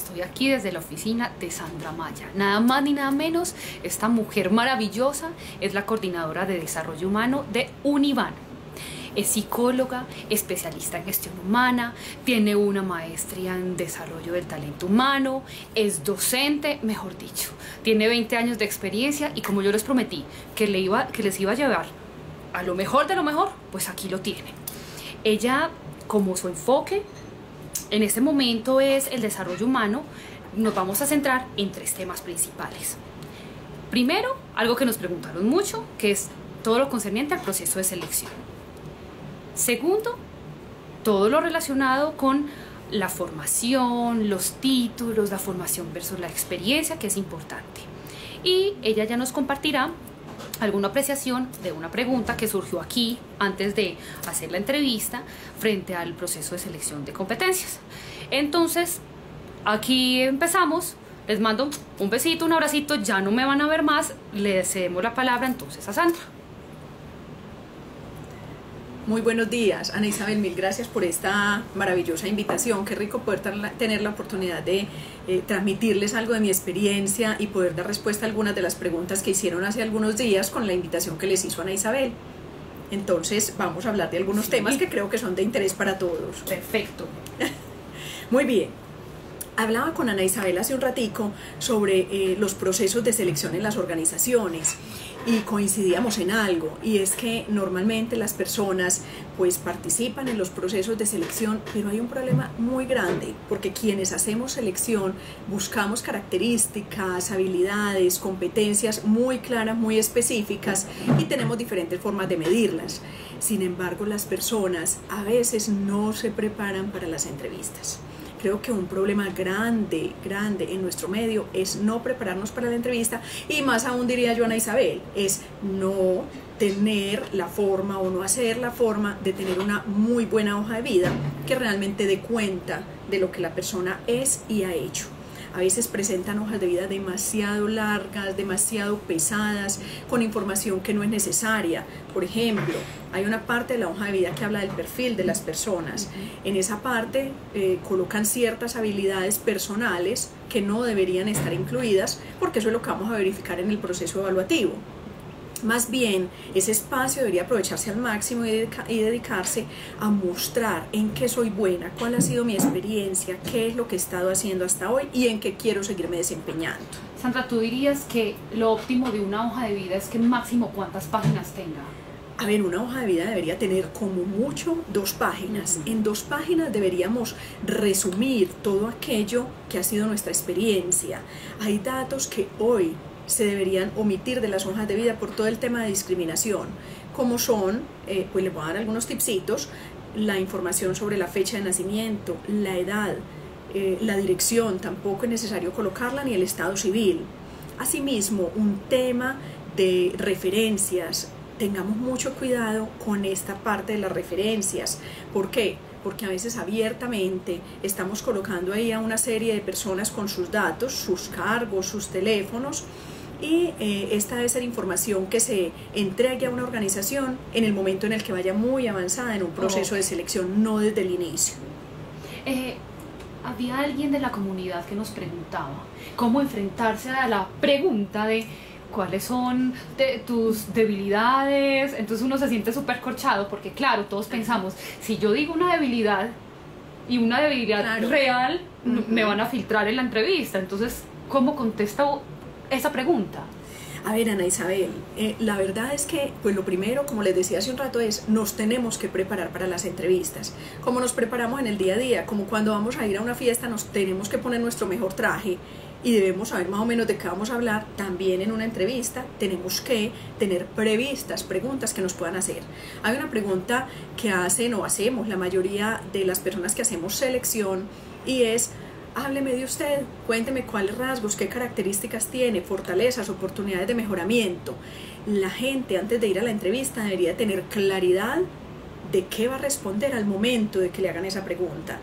estoy aquí desde la oficina de Sandra Maya. Nada más ni nada menos, esta mujer maravillosa es la coordinadora de desarrollo humano de Univan. Es psicóloga, especialista en gestión humana, tiene una maestría en desarrollo del talento humano, es docente, mejor dicho, tiene 20 años de experiencia y como yo les prometí que les iba a llevar a lo mejor de lo mejor, pues aquí lo tiene. Ella, como su enfoque en este momento es el desarrollo humano, nos vamos a centrar en 3 temas principales. Primero, algo que nos preguntaron mucho, que es todo lo concerniente al proceso de selección. Segundo, todo lo relacionado con la formación, los títulos, la formación versus la experiencia, que es importante. Y ella ya nos compartirá alguna apreciación de una pregunta que surgió aquí antes de hacer la entrevista frente al proceso de selección de competencias. Entonces, aquí empezamos. Les mando un besito, un abracito, ya no me van a ver más. Le cedemos la palabra entonces a Sandra. Muy buenos días, Ana Isabel, mil gracias por esta maravillosa invitación. Qué rico poder tener la oportunidad de transmitirles algo de mi experiencia y poder dar respuesta a algunas de las preguntas que hicieron hace algunos días con la invitación que les hizo Ana Isabel. Entonces vamos a hablar de algunos temas que creo que son de interés para todos. Perfecto. Muy bien. Hablaba con Ana Isabel hace un ratico sobre los procesos de selección en las organizaciones y coincidíamos en algo, y es que normalmente las personas pues participan en los procesos de selección, pero hay un problema muy grande porque quienes hacemos selección buscamos características, habilidades, competencias muy claras, muy específicas, y tenemos diferentes formas de medirlas. Sin embargo, las personas a veces no se preparan para las entrevistas. Creo que un problema grande en nuestro medio es no prepararnos para la entrevista, y más aún diría yo, Ana Isabel, es no tener la forma o no hacer la forma de tener una muy buena hoja de vida que realmente dé cuenta de lo que la persona es y ha hecho. A veces presentan hojas de vida demasiado largas, demasiado pesadas, con información que no es necesaria. Por ejemplo, hay una parte de la hoja de vida que habla del perfil de las personas. En esa parte colocan ciertas habilidades personales que no deberían estar incluidas, porque eso es lo que vamos a verificar en el proceso evaluativo. Más bien, ese espacio debería aprovecharse al máximo y dedicarse a mostrar en qué soy buena, cuál ha sido mi experiencia, qué es lo que he estado haciendo hasta hoy y en qué quiero seguirme desempeñando. Sandra, ¿tú dirías que lo óptimo de una hoja de vida es que máximo cuántas páginas tenga? A ver, una hoja de vida debería tener como mucho 2 páginas. En 2 páginas deberíamos resumir todo aquello que ha sido nuestra experiencia. Hay datos que hoy se deberían omitir de las hojas de vida por todo el tema de discriminación, como son, pues les voy a dar algunos tipsitos: la información sobre la fecha de nacimiento, la edad, la dirección, tampoco es necesario colocarla, ni el estado civil. Asimismo, un tema de referencias. Tengamos mucho cuidado con esta parte de las referencias. ¿Por qué? Porque a veces abiertamente estamos colocando ahí a una serie de personas con sus datos, sus cargos, sus teléfonos, y esta debe ser información que se entregue a una organización en el momento en el que vaya muy avanzada en un proceso de selección, no desde el inicio. Había alguien de la comunidad que nos preguntaba cómo enfrentarse a la pregunta de cuáles son tus debilidades. Entonces uno se siente súper corchado porque claro, todos pensamos, si yo digo una debilidad y una debilidad real, me van a filtrar en la entrevista. Entonces, ¿cómo contesto esa pregunta? A ver, Ana Isabel, la verdad es que, pues lo primero, como les decía hace un rato, es nos tenemos que preparar para las entrevistas. Como nos preparamos en el día a día, como cuando vamos a ir a una fiesta, nos tenemos que poner nuestro mejor traje y debemos saber más o menos de qué vamos a hablar. También en una entrevista tenemos que tener previstas preguntas que nos puedan hacer. Hay una pregunta que hacen o hacemos la mayoría de las personas que hacemos selección, y es: hábleme de usted, cuénteme cuáles rasgos, qué características tiene, fortalezas, oportunidades de mejoramiento. La gente antes de ir a la entrevista debería tener claridad de qué va a responder al momento de que le hagan esa pregunta.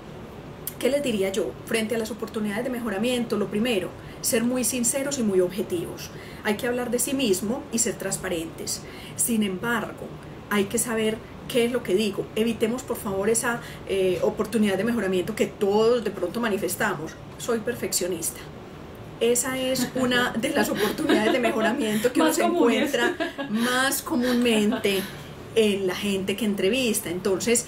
¿Qué les diría yo? Frente a las oportunidades de mejoramiento, lo primero, ser muy sinceros y muy objetivos. Hay que hablar de sí mismo y ser transparentes. Sin embargo, hay que saber ¿qué es lo que digo? Evitemos por favor esa oportunidad de mejoramiento que todos de pronto manifestamos. Soy perfeccionista. Esa es una de las oportunidades de mejoramiento que uno se encuentra más comúnmente en la gente que entrevista. Entonces,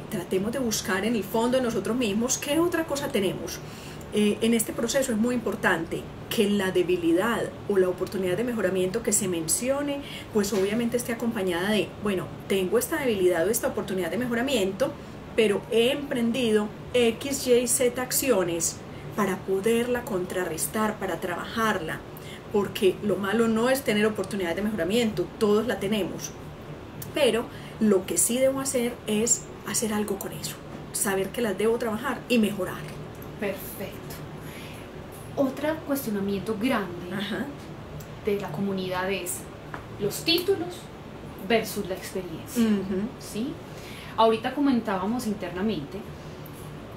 tratemos de buscar en el fondo de nosotros mismos qué otra cosa tenemos. En este proceso es muy importante que la debilidad o la oportunidad de mejoramiento que se mencione, pues obviamente esté acompañada de, bueno, tengo esta debilidad o esta oportunidad de mejoramiento, pero he emprendido X, Y, Z acciones para poderla contrarrestar, para trabajarla, porque lo malo no es tener oportunidades de mejoramiento, todos la tenemos, pero lo que sí debo hacer es hacer algo con eso, saber que las debo trabajar y mejorar. Perfecto. Otro cuestionamiento grande de la comunidad es los títulos versus la experiencia, ¿sí? Ahorita comentábamos internamente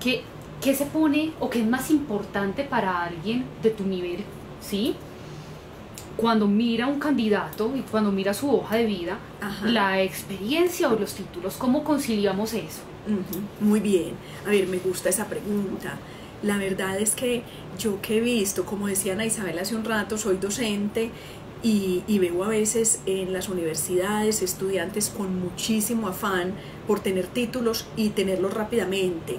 que ¿qué se pone o qué es más importante para alguien de tu nivel, ¿sí? Cuando mira un candidato y cuando mira su hoja de vida, la experiencia o los títulos, ¿cómo conciliamos eso? Muy bien, a ver, me gusta esa pregunta. La verdad es que yo que he visto, como decía Ana Isabel hace un rato, soy docente y veo a veces en las universidades estudiantes con muchísimo afán por tener títulos y tenerlos rápidamente,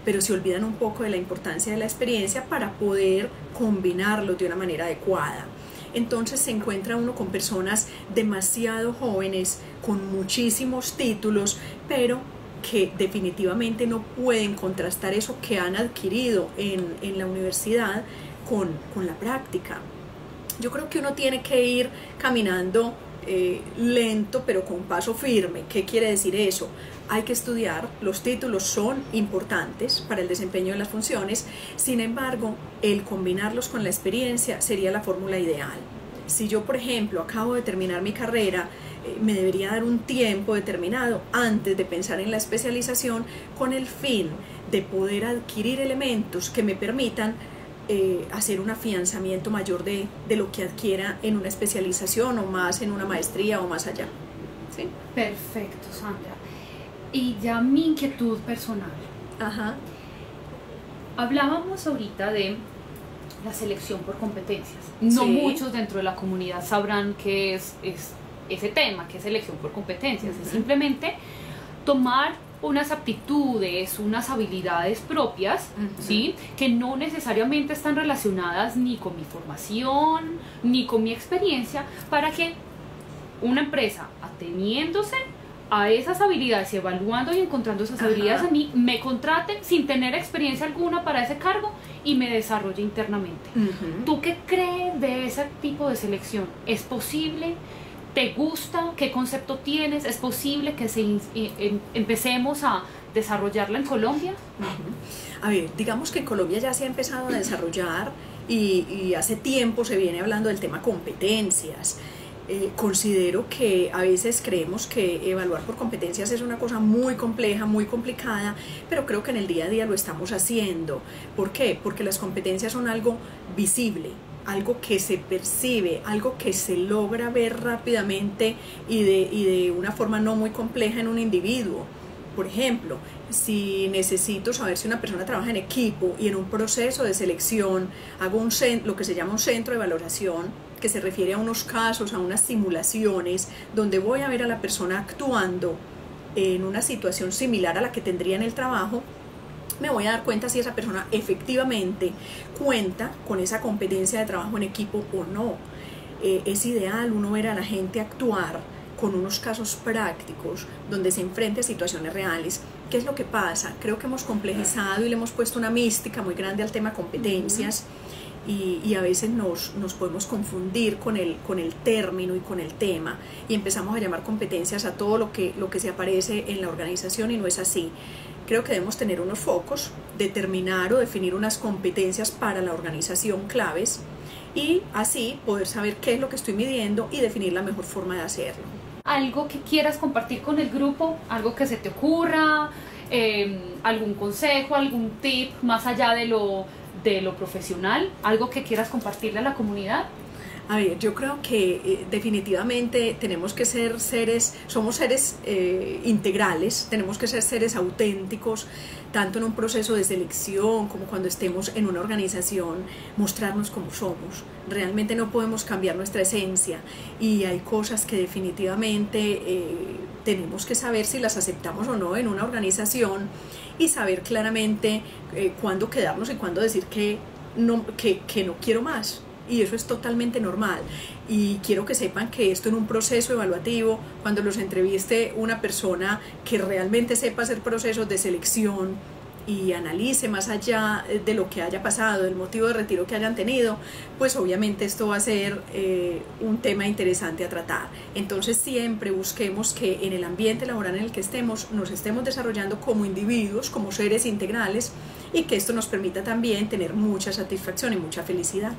pero se olvidan un poco de la importancia de la experiencia para poder combinarlos de una manera adecuada. Entonces se encuentra uno con personas demasiado jóvenes, con muchísimos títulos, pero que definitivamente no pueden contrastar eso que han adquirido en la universidad con la práctica. Yo creo que uno tiene que ir caminando lento pero con paso firme. ¿Qué quiere decir eso? Hay que estudiar, los títulos son importantes para el desempeño de las funciones, sin embargo, el combinarlos con la experiencia sería la fórmula ideal. Si yo, por ejemplo, acabo de terminar mi carrera, me debería dar un tiempo determinado antes de pensar en la especialización con el fin de poder adquirir elementos que me permitan hacer un afianzamiento mayor de lo que adquiera en una especialización o más en una maestría o más allá. ¿Sí? Perfecto, Sandra. Y ya mi inquietud personal. Hablábamos ahorita de la selección por competencias. No muchos dentro de la comunidad sabrán qué es ese tema, que es selección por competencias. Es simplemente tomar unas aptitudes, unas habilidades propias, ¿sí? Que no necesariamente están relacionadas ni con mi formación, ni con mi experiencia, para que una empresa, ateniéndose a esas habilidades y evaluando y encontrando esas habilidades a mí, me contraten sin tener experiencia alguna para ese cargo y me desarrolle internamente. ¿Tú qué crees de ese tipo de selección? ¿Es posible? ¿Te gusta? ¿Qué concepto tienes? ¿Es posible que empecemos a desarrollarla en Colombia? A ver, digamos que en Colombia ya se ha empezado a desarrollar y hace tiempo se viene hablando del tema competencias. Considero que a veces creemos que evaluar por competencias es una cosa muy compleja, muy complicada, pero creo que en el día a día lo estamos haciendo. ¿Por qué? Porque las competencias son algo visible, algo que se percibe, algo que se logra ver rápidamente y de una forma no muy compleja en un individuo. Por ejemplo, si necesito saber si una persona trabaja en equipo y en un proceso de selección hago lo que se llama un centro de valoración, que se refiere a unos casos, a unas simulaciones, donde voy a ver a la persona actuando en una situación similar a la que tendría en el trabajo, me voy a dar cuenta si esa persona efectivamente cuenta con esa competencia de trabajo en equipo o no. Es ideal uno ver a la gente actuar con unos casos prácticos donde se enfrente a situaciones reales. ¿Qué es lo que pasa? Creo que hemos complejizado y le hemos puesto una mística muy grande al tema competencias. Y a veces nos podemos confundir con el término y con el tema y empezamos a llamar competencias a todo lo que se aparece en la organización y no es así. Creo que debemos tener unos focos, determinar o definir unas competencias para la organización claves y así poder saber qué es lo que estoy midiendo y definir la mejor forma de hacerlo. ¿Algo que quieras compartir con el grupo? ¿Algo que se te ocurra? ¿Algún consejo? ¿Algún tip más allá de lo profesional? ¿Algo que quieras compartirle a la comunidad? A ver, yo creo que definitivamente tenemos que ser seres, somos seres integrales, tenemos que ser seres auténticos, tanto en un proceso de selección como cuando estemos en una organización, mostrarnos como somos. Realmente no podemos cambiar nuestra esencia y hay cosas que definitivamente tenemos que saber si las aceptamos o no en una organización y saber claramente cuándo quedarnos y cuándo decir que no quiero más. Y eso es totalmente normal. Y quiero que sepan que esto en un proceso evaluativo, cuando los entreviste una persona que realmente sepa hacer procesos de selección y analice más allá de lo que haya pasado, del motivo de retiro que hayan tenido, pues obviamente esto va a ser un tema interesante a tratar. Entonces siempre busquemos que en el ambiente laboral en el que estemos, nos estemos desarrollando como individuos, como seres integrales, y que esto nos permita también tener mucha satisfacción y mucha felicidad.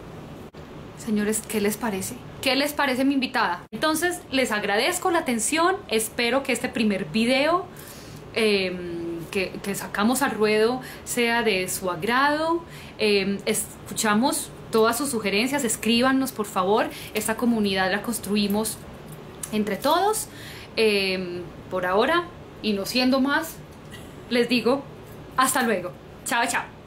Señores, ¿qué les parece? ¿Qué les parece mi invitada? Entonces, les agradezco la atención. Espero que este primer video que sacamos al ruedo sea de su agrado. Escuchamos todas sus sugerencias. Escríbanos, por favor. Esta comunidad la construimos entre todos. Por ahora, y no siendo más, les digo hasta luego. Chao, chao.